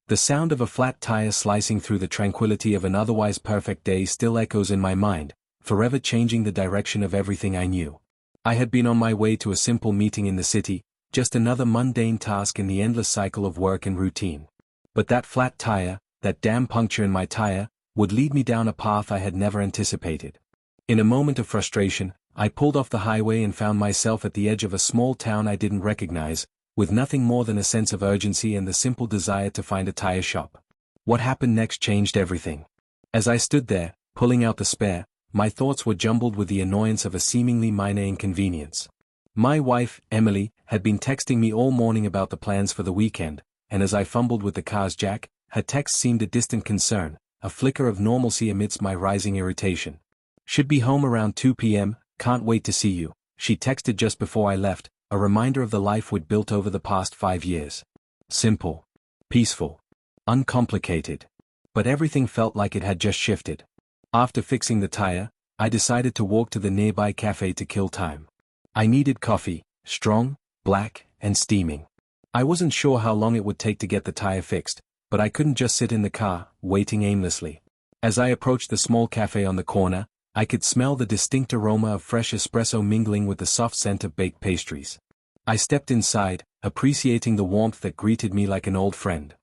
The sound of a flat tire slicing through the tranquility of an otherwise perfect day still echoes in my mind, forever changing the direction of everything I knew. I had been on my way to a simple meeting in the city, just another mundane task in the endless cycle of work and routine. But that flat tire, that damn puncture in my tire, would lead me down a path I had never anticipated. In a moment of frustration, I pulled off the highway and found myself at the edge of a small town I didn't recognize, with nothing more than a sense of urgency and the simple desire to find a tire shop. What happened next changed everything. As I stood there, pulling out the spare, my thoughts were jumbled with the annoyance of a seemingly minor inconvenience. My wife, Emily, had been texting me all morning about the plans for the weekend, and as I fumbled with the car's jack, her text seemed a distant concern, a flicker of normalcy amidst my rising irritation. "Should be home around 2 p.m., can't wait to see you," she texted just before I left, a reminder of the life we'd built over the past 5 years. Simple. Peaceful. Uncomplicated. But everything felt like it had just shifted. After fixing the tire, I decided to walk to the nearby cafe to kill time. I needed coffee, strong, black, and steaming. I wasn't sure how long it would take to get the tire fixed, but I couldn't just sit in the car, waiting aimlessly. As I approached the small cafe on the corner, I could smell the distinct aroma of fresh espresso mingling with the soft scent of baked pastries. I stepped inside, appreciating the warmth that greeted me like an old friend.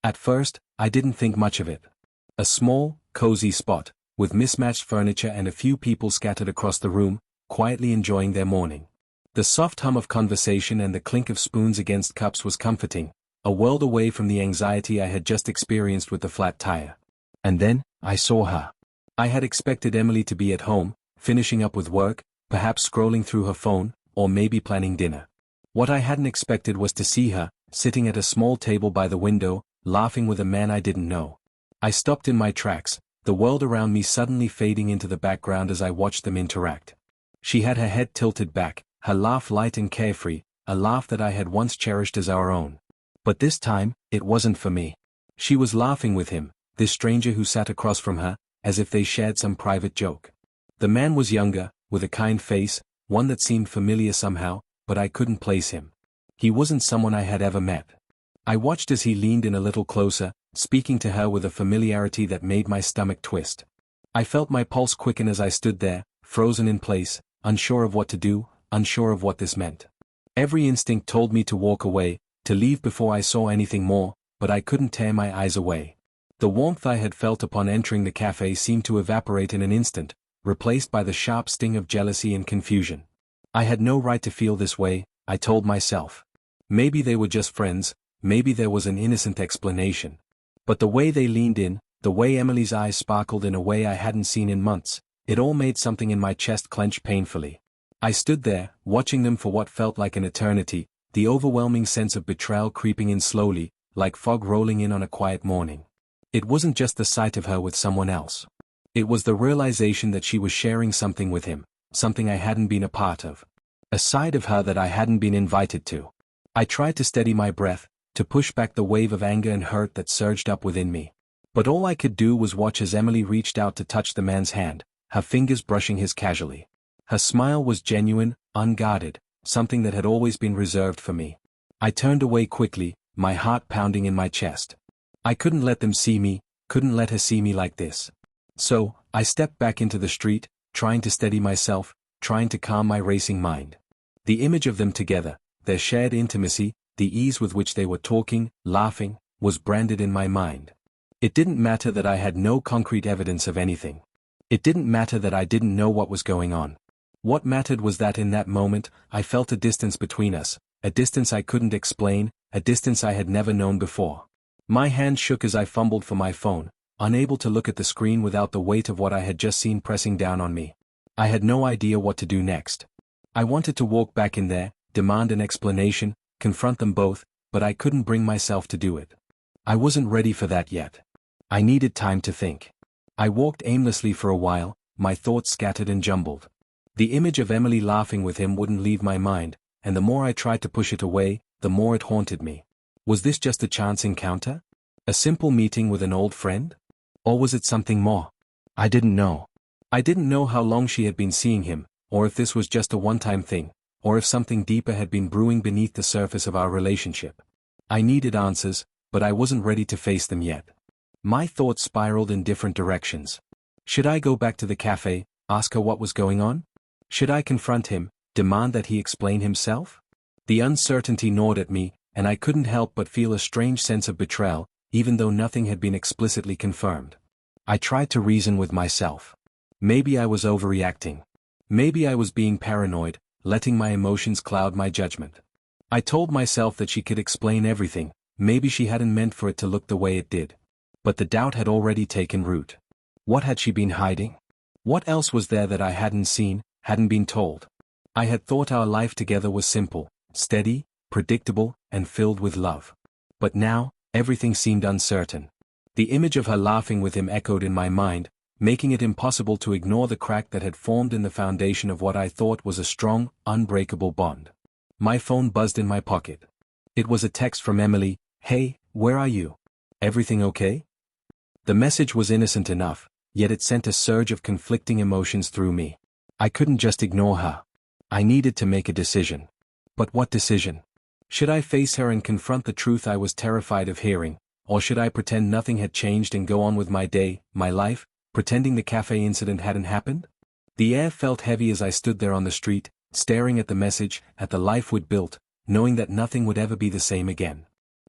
At first, I didn't think much of it. A small, cozy spot, with mismatched furniture and a few people scattered across the room, quietly enjoying their morning. The soft hum of conversation and the clink of spoons against cups was comforting, a world away from the anxiety I had just experienced with the flat tire. And then, I saw her. I had expected Emily to be at home, finishing up with work, perhaps scrolling through her phone, or maybe planning dinner. What I hadn't expected was to see her, sitting at a small table by the window, laughing with a man I didn't know. I stopped in my tracks, the world around me suddenly fading into the background as I watched them interact. She had her head tilted back, her laugh light and carefree, a laugh that I had once cherished as our own. But this time, it wasn't for me. She was laughing with him, this stranger who sat across from her, as if they shared some private joke. The man was younger, with a kind face, one that seemed familiar somehow, but I couldn't place him. He wasn't someone I had ever met. I watched as he leaned in a little closer, speaking to her with a familiarity that made my stomach twist. I felt my pulse quicken as I stood there, frozen in place, unsure of what to do, unsure of what this meant. Every instinct told me to walk away, to leave before I saw anything more, but I couldn't tear my eyes away. The warmth I had felt upon entering the cafe seemed to evaporate in an instant, replaced by the sharp sting of jealousy and confusion. I had no right to feel this way, I told myself. Maybe they were just friends, maybe there was an innocent explanation. But the way they leaned in, the way Emily's eyes sparkled in a way I hadn't seen in months, it all made something in my chest clench painfully. I stood there, watching them for what felt like an eternity, the overwhelming sense of betrayal creeping in slowly, like fog rolling in on a quiet morning. It wasn't just the sight of her with someone else. It was the realization that she was sharing something with him, something I hadn't been a part of. A side of her that I hadn't been invited to. I tried to steady my breath, to push back the wave of anger and hurt that surged up within me. But all I could do was watch as Emily reached out to touch the man's hand, her fingers brushing his casually. Her smile was genuine, unguarded, something that had always been reserved for me. I turned away quickly, my heart pounding in my chest. I couldn't let them see me, couldn't let her see me like this. So, I stepped back into the street, trying to steady myself, trying to calm my racing mind. The image of them together, their shared intimacy, the ease with which they were talking, laughing, was branded in my mind. It didn't matter that I had no concrete evidence of anything. It didn't matter that I didn't know what was going on. What mattered was that in that moment, I felt a distance between us, a distance I couldn't explain, a distance I had never known before. My hand shook as I fumbled for my phone, unable to look at the screen without the weight of what I had just seen pressing down on me. I had no idea what to do next. I wanted to walk back in there, demand an explanation, confront them both, but I couldn't bring myself to do it. I wasn't ready for that yet. I needed time to think. I walked aimlessly for a while, my thoughts scattered and jumbled. The image of Emily laughing with him wouldn't leave my mind, and the more I tried to push it away, the more it haunted me. Was this just a chance encounter? A simple meeting with an old friend? Or was it something more? I didn't know. I didn't know how long she had been seeing him, or if this was just a one-time thing, or if something deeper had been brewing beneath the surface of our relationship. I needed answers, but I wasn't ready to face them yet. My thoughts spiraled in different directions. Should I go back to the cafe, ask her what was going on? Should I confront him, demand that he explain himself? The uncertainty gnawed at me, and I couldn't help but feel a strange sense of betrayal, even though nothing had been explicitly confirmed. I tried to reason with myself. Maybe I was overreacting. Maybe I was being paranoid, letting my emotions cloud my judgment. I told myself that she could explain everything, maybe she hadn't meant for it to look the way it did. But the doubt had already taken root. What had she been hiding? What else was there that I hadn't seen, hadn't been told? I had thought our life together was simple, steady, predictable, and filled with love. But now, everything seemed uncertain. The image of her laughing with him echoed in my mind, making it impossible to ignore the crack that had formed in the foundation of what I thought was a strong, unbreakable bond. My phone buzzed in my pocket. It was a text from Emily. "Hey, where are you? Everything okay?" The message was innocent enough, yet it sent a surge of conflicting emotions through me. I couldn't just ignore her. I needed to make a decision. But what decision? Should I face her and confront the truth I was terrified of hearing, or should I pretend nothing had changed and go on with my day, my life, pretending the cafe incident hadn't happened? The air felt heavy as I stood there on the street, staring at the message, at the life we'd built, knowing that nothing would ever be the same again.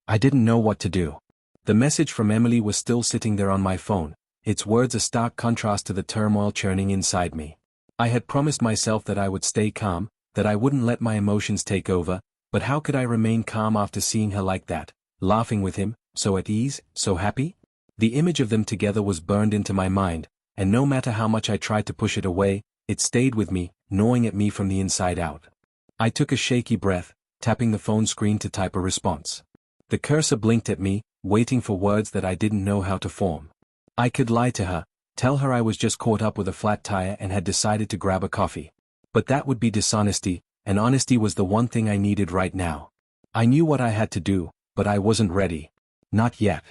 I didn't know what to do. The message from Emily was still sitting there on my phone, its words a stark contrast to the turmoil churning inside me. I had promised myself that I would stay calm, that I wouldn't let my emotions take over, but how could I remain calm after seeing her like that, laughing with him, so at ease, so happy? The image of them together was burned into my mind, and no matter how much I tried to push it away, it stayed with me, gnawing at me from the inside out. I took a shaky breath, tapping the phone screen to type a response. The cursor blinked at me, waiting for words that I didn't know how to form. I could lie to her, tell her I was just caught up with a flat tire and had decided to grab a coffee. But that would be dishonesty, and honesty was the one thing I needed right now. I knew what I had to do, but I wasn't ready. Not yet.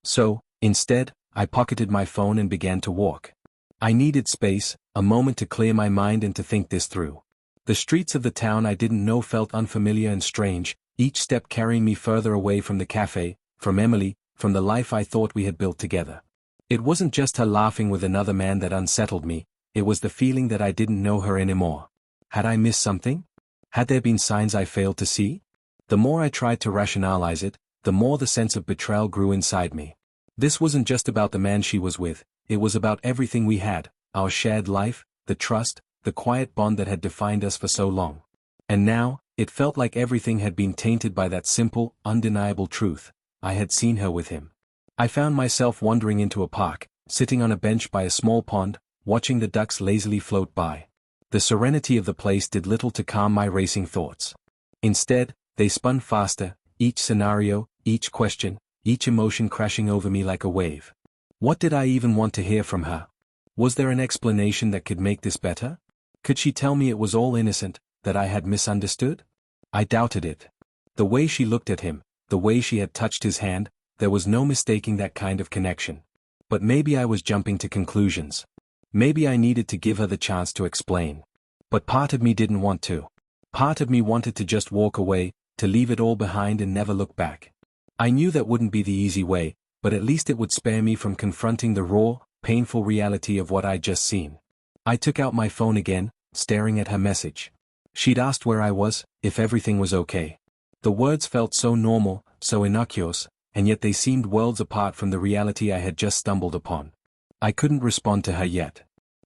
So, instead, I pocketed my phone and began to walk. I needed space, a moment to clear my mind and to think this through. The streets of the town I didn't know felt unfamiliar and strange, each step carrying me further away from the cafe, from Emily, from the life I thought we had built together. It wasn't just her laughing with another man that unsettled me, it was the feeling that I didn't know her anymore. Had I missed something? Had there been signs I failed to see? The more I tried to rationalize it, the more the sense of betrayal grew inside me. This wasn't just about the man she was with, it was about everything we had, our shared life, the trust, the quiet bond that had defined us for so long. And now, it felt like everything had been tainted by that simple, undeniable truth. I had seen her with him. I found myself wandering into a park, sitting on a bench by a small pond, watching the ducks lazily float by. The serenity of the place did little to calm my racing thoughts. Instead, they spun faster, each scenario, each question, each emotion crashing over me like a wave. What did I even want to hear from her? Was there an explanation that could make this better? Could she tell me it was all innocent, that I had misunderstood? I doubted it. The way she looked at him, the way she had touched his hand, there was no mistaking that kind of connection. But maybe I was jumping to conclusions. Maybe I needed to give her the chance to explain. But part of me didn't want to. Part of me wanted to just walk away, to leave it all behind and never look back. I knew that wouldn't be the easy way, but at least it would spare me from confronting the raw, painful reality of what I'd just seen. I took out my phone again, staring at her message. She'd asked where I was, if everything was okay. The words felt so normal, so innocuous, and yet they seemed worlds apart from the reality I had just stumbled upon. I couldn't respond to her yet.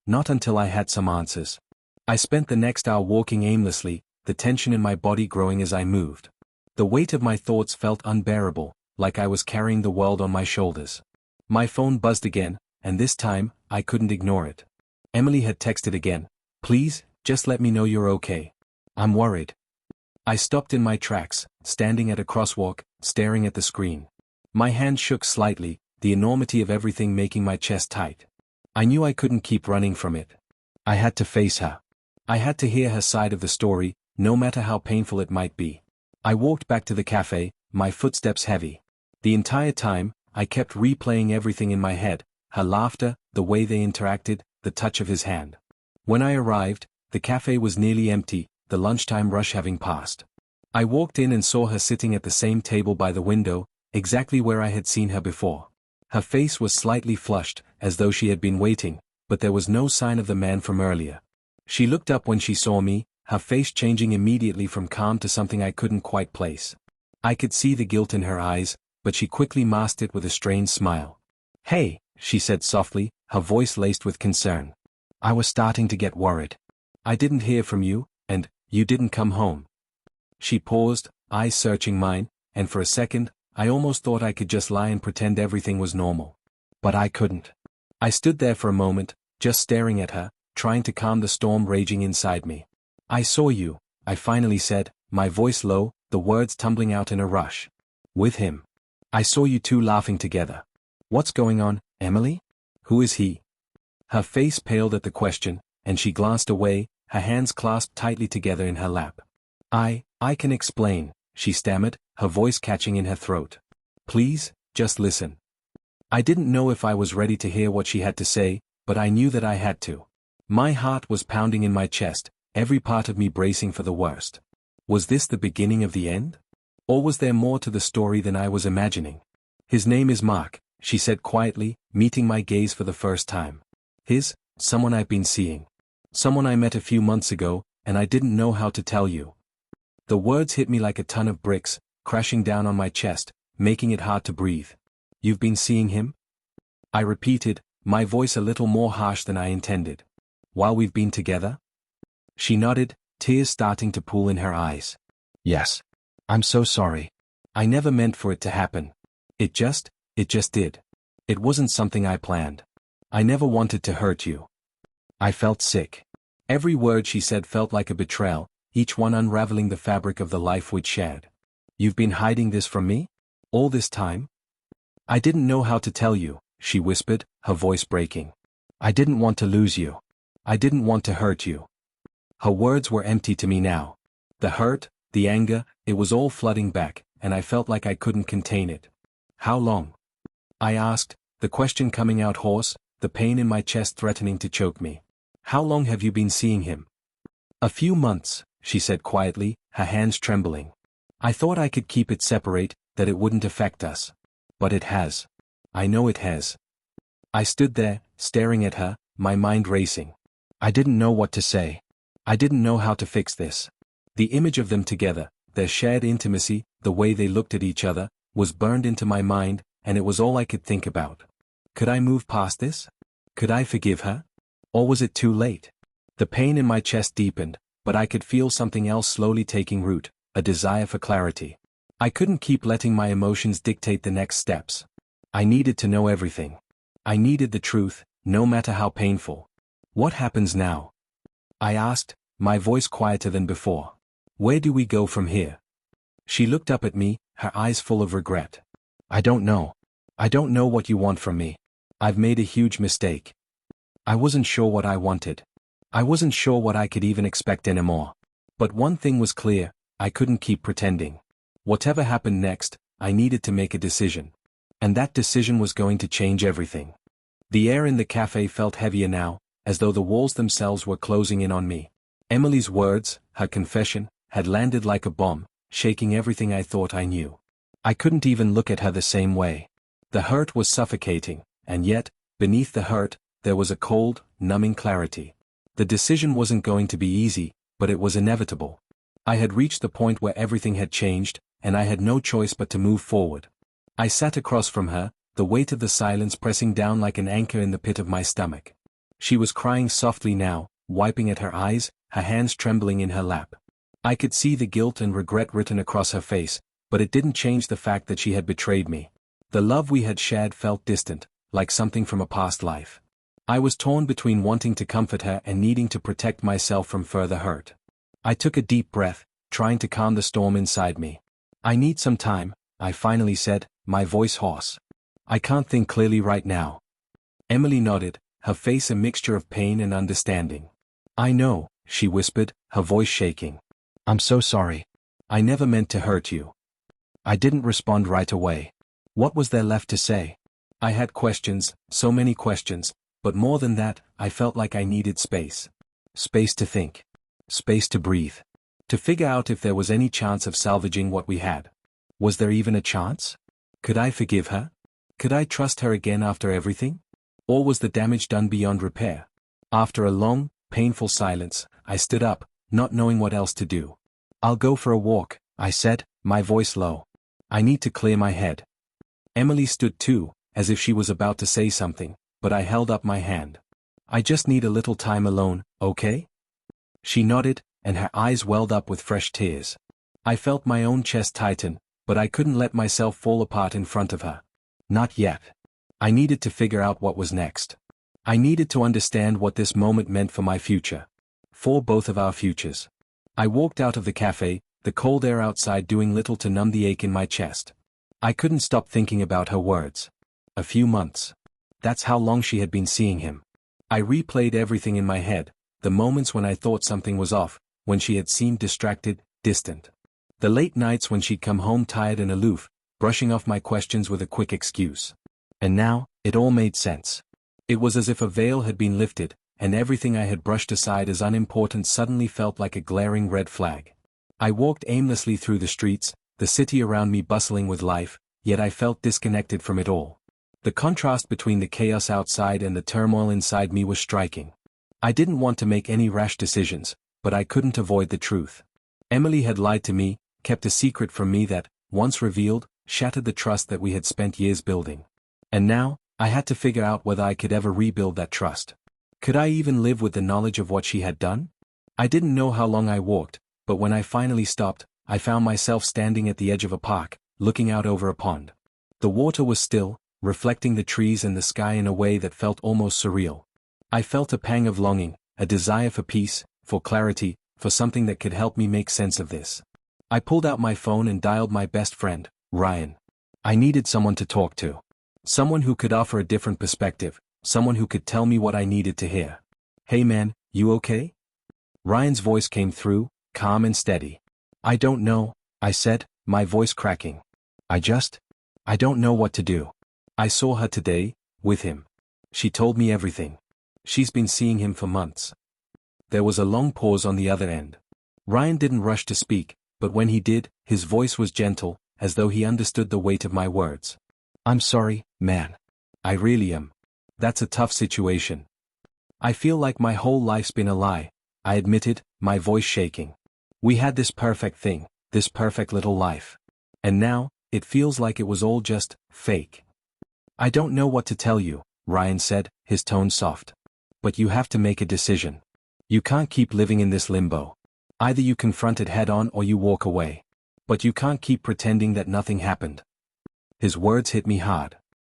Not until I had some answers. I spent the next hour walking aimlessly, the tension in my body growing as I moved. The weight of my thoughts felt unbearable, like I was carrying the world on my shoulders. My phone buzzed again, and this time, I couldn't ignore it. Emily had texted again. "Please, just let me know you're okay. I'm worried." I stopped in my tracks, standing at a crosswalk, staring at the screen. My hand shook slightly, the enormity of everything making my chest tight. I knew I couldn't keep running from it. I had to face her. I had to hear her side of the story, no matter how painful it might be. I walked back to the cafe, my footsteps heavy. The entire time, I kept replaying everything in my head, her laughter, the way they interacted, the touch of his hand. When I arrived, the cafe was nearly empty, the lunchtime rush having passed. I walked in and saw her sitting at the same table by the window, exactly where I had seen her before. Her face was slightly flushed, as though she had been waiting, but there was no sign of the man from earlier. She looked up when she saw me, her face changing immediately from calm to something I couldn't quite place. I could see the guilt in her eyes, but she quickly masked it with a strange smile. "Hey," she said softly, her voice laced with concern. "I was starting to get worried. I didn't hear from you, and you didn't come home." She paused, eyes searching mine, and for a second, I almost thought I could just lie and pretend everything was normal. But I couldn't. I stood there for a moment, just staring at her, trying to calm the storm raging inside me. "I saw you," I finally said, my voice low, the words tumbling out in a rush. "With him. I saw you two laughing together. What's going on, Emily? Who is he?" Her face paled at the question, and she glanced away, her hands clasped tightly together in her lap. I can explain," she stammered, her voice catching in her throat. "Please, just listen." I didn't know if I was ready to hear what she had to say, but I knew that I had to. My heart was pounding in my chest, every part of me bracing for the worst. Was this the beginning of the end? Or was there more to the story than I was imagining? "His name is Mark," she said quietly, meeting my gaze for the first time. Someone I've been seeing. Someone I met a few months ago, and I didn't know how to tell you." The words hit me like a ton of bricks, crashing down on my chest, making it hard to breathe. "You've been seeing him?" I repeated, my voice a little more harsh than I intended. "While we've been together?" She nodded, tears starting to pool in her eyes. "Yes. I'm so sorry. I never meant for it to happen. It just did. It wasn't something I planned. I never wanted to hurt you." I felt sick. Every word she said felt like a betrayal, each one unraveling the fabric of the life we'd shared. "You've been hiding this from me? All this time?" "I didn't know how to tell you," she whispered, her voice breaking. "I didn't want to lose you. I didn't want to hurt you." Her words were empty to me now. The hurt, the anger, it was all flooding back, and I felt like I couldn't contain it. "How long?" I asked, the question coming out hoarse, the pain in my chest threatening to choke me. "How long have you been seeing him?" "A few months," she said quietly, her hands trembling. "I thought I could keep it separate, that it wouldn't affect us. But it has. I know it has." I stood there, staring at her, my mind racing. I didn't know what to say. I didn't know how to fix this. The image of them together, their shared intimacy, the way they looked at each other, was burned into my mind, and it was all I could think about. Could I move past this? Could I forgive her? Or was it too late? The pain in my chest deepened, but I could feel something else slowly taking root, a desire for clarity. I couldn't keep letting my emotions dictate the next steps. I needed to know everything. I needed the truth, no matter how painful. "What happens now?" I asked, my voice quieter than before. "Where do we go from here?" She looked up at me, her eyes full of regret. "I don't know. I don't know what you want from me. I've made a huge mistake. I wasn't sure what I wanted. I wasn't sure what I could even expect anymore. But one thing was clear, I couldn't keep pretending. Whatever happened next, I needed to make a decision. And that decision was going to change everything." The air in the cafe felt heavier now, as though the walls themselves were closing in on me. Emily's words, her confession, had landed like a bomb, shaking everything I thought I knew. I couldn't even look at her the same way. The hurt was suffocating, and yet, beneath the hurt, there was a cold, numbing clarity. The decision wasn't going to be easy, but it was inevitable. I had reached the point where everything had changed, and I had no choice but to move forward. I sat across from her, the weight of the silence pressing down like an anchor in the pit of my stomach. She was crying softly now, wiping at her eyes, her hands trembling in her lap. I could see the guilt and regret written across her face, but it didn't change the fact that she had betrayed me. The love we had shared felt distant, like something from a past life. I was torn between wanting to comfort her and needing to protect myself from further hurt. I took a deep breath, trying to calm the storm inside me. "I need some time," I finally said, my voice hoarse. "I can't think clearly right now." Emily nodded, her face a mixture of pain and understanding. "I know," she whispered, her voice shaking. "I'm so sorry. I never meant to hurt you." I didn't respond right away. What was there left to say? I had questions, so many questions, but more than that, I felt like I needed space. Space to think. Space to breathe. To figure out if there was any chance of salvaging what we had. Was there even a chance? Could I forgive her? Could I trust her again after everything? Or was the damage done beyond repair? After a long, painful silence, I stood up, not knowing what else to do. I'll go for a walk, I said, my voice low. I need to clear my head. Emily stood too, as if she was about to say something, but I held up my hand. I just need a little time alone, okay? She nodded, and her eyes welled up with fresh tears. I felt my own chest tighten, but I couldn't let myself fall apart in front of her. Not yet. I needed to figure out what was next. I needed to understand what this moment meant for my future. For both of our futures. I walked out of the cafe, the cold air outside doing little to numb the ache in my chest. I couldn't stop thinking about her words. A few months. That's how long she had been seeing him. I replayed everything in my head, the moments when I thought something was off, when she had seemed distracted, distant. The late nights when she'd come home tired and aloof, brushing off my questions with a quick excuse. And now, it all made sense. It was as if a veil had been lifted, and everything I had brushed aside as unimportant suddenly felt like a glaring red flag. I walked aimlessly through the streets, the city around me bustling with life, yet I felt disconnected from it all. The contrast between the chaos outside and the turmoil inside me was striking. I didn't want to make any rash decisions, but I couldn't avoid the truth. Emily had lied to me, kept a secret from me that, once revealed, shattered the trust that we had spent years building. And now, I had to figure out whether I could ever rebuild that trust. Could I even live with the knowledge of what she had done? I didn't know how long I walked, but when I finally stopped, I found myself standing at the edge of a park, looking out over a pond. The water was still, reflecting the trees and the sky in a way that felt almost surreal. I felt a pang of longing, a desire for peace, for clarity, for something that could help me make sense of this. I pulled out my phone and dialed my best friend, Ryan. I needed someone to talk to. Someone who could offer a different perspective, someone who could tell me what I needed to hear. Hey man, you okay? Ryan's voice came through, calm and steady. I don't know, I said, my voice cracking. I don't know what to do. I saw her today, with him. She told me everything. She's been seeing him for months. There was a long pause on the other end. Ryan didn't rush to speak, but when he did, his voice was gentle, as though he understood the weight of my words. I'm sorry, man. I really am. That's a tough situation. I feel like my whole life's been a lie, I admitted, my voice shaking. We had this perfect thing, this perfect little life. And now, it feels like it was all just fake. I don't know what to tell you, Ryan said, his tone soft. But you have to make a decision. You can't keep living in this limbo. Either you confront it head-on or you walk away. But you can't keep pretending that nothing happened. His words hit me hard.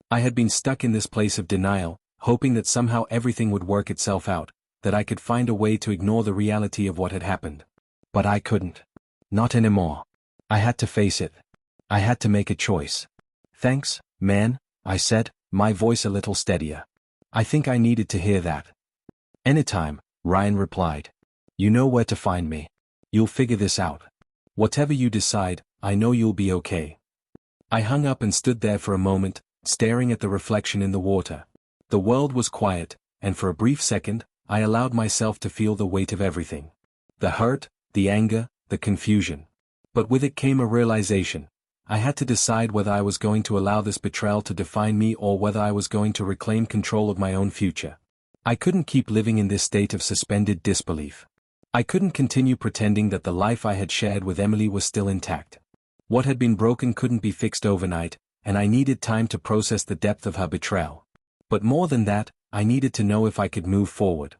I had been stuck in this place of denial, hoping that somehow everything would work itself out, that I could find a way to ignore the reality of what had happened. But I couldn't. Not anymore. I had to face it. I had to make a choice. Thanks, man, I said, my voice a little steadier. I think I needed to hear that. Anytime, Ryan replied. You know where to find me. You'll figure this out. Whatever you decide, I know you'll be okay. I hung up and stood there for a moment, staring at the reflection in the water. The world was quiet, and for a brief second, I allowed myself to feel the weight of everything. The hurt, the anger, the confusion. But with it came a realization. I had to decide whether I was going to allow this betrayal to define me or whether I was going to reclaim control of my own future. I couldn't keep living in this state of suspended disbelief. I couldn't continue pretending that the life I had shared with Emily was still intact. What had been broken couldn't be fixed overnight, and I needed time to process the depth of her betrayal. But more than that, I needed to know if I could move forward.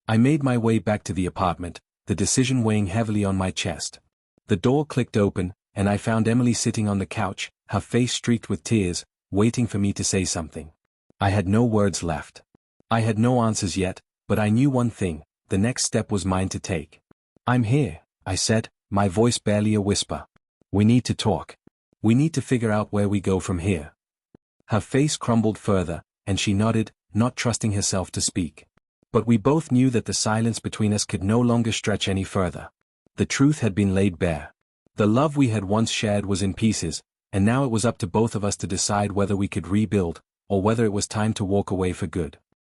I made my way back to the apartment, the decision weighing heavily on my chest. The door clicked open, and I found Emily sitting on the couch, her face streaked with tears, waiting for me to say something. I had no words left. I had no answers yet, but I knew one thing, the next step was mine to take. I'm here, I said, my voice barely a whisper. We need to talk. We need to figure out where we go from here. Her face crumbled further, and she nodded, not trusting herself to speak. But we both knew that the silence between us could no longer stretch any further. The truth had been laid bare. The love we had once shared was in pieces, and now it was up to both of us to decide whether we could rebuild, or whether it was time to walk away for good.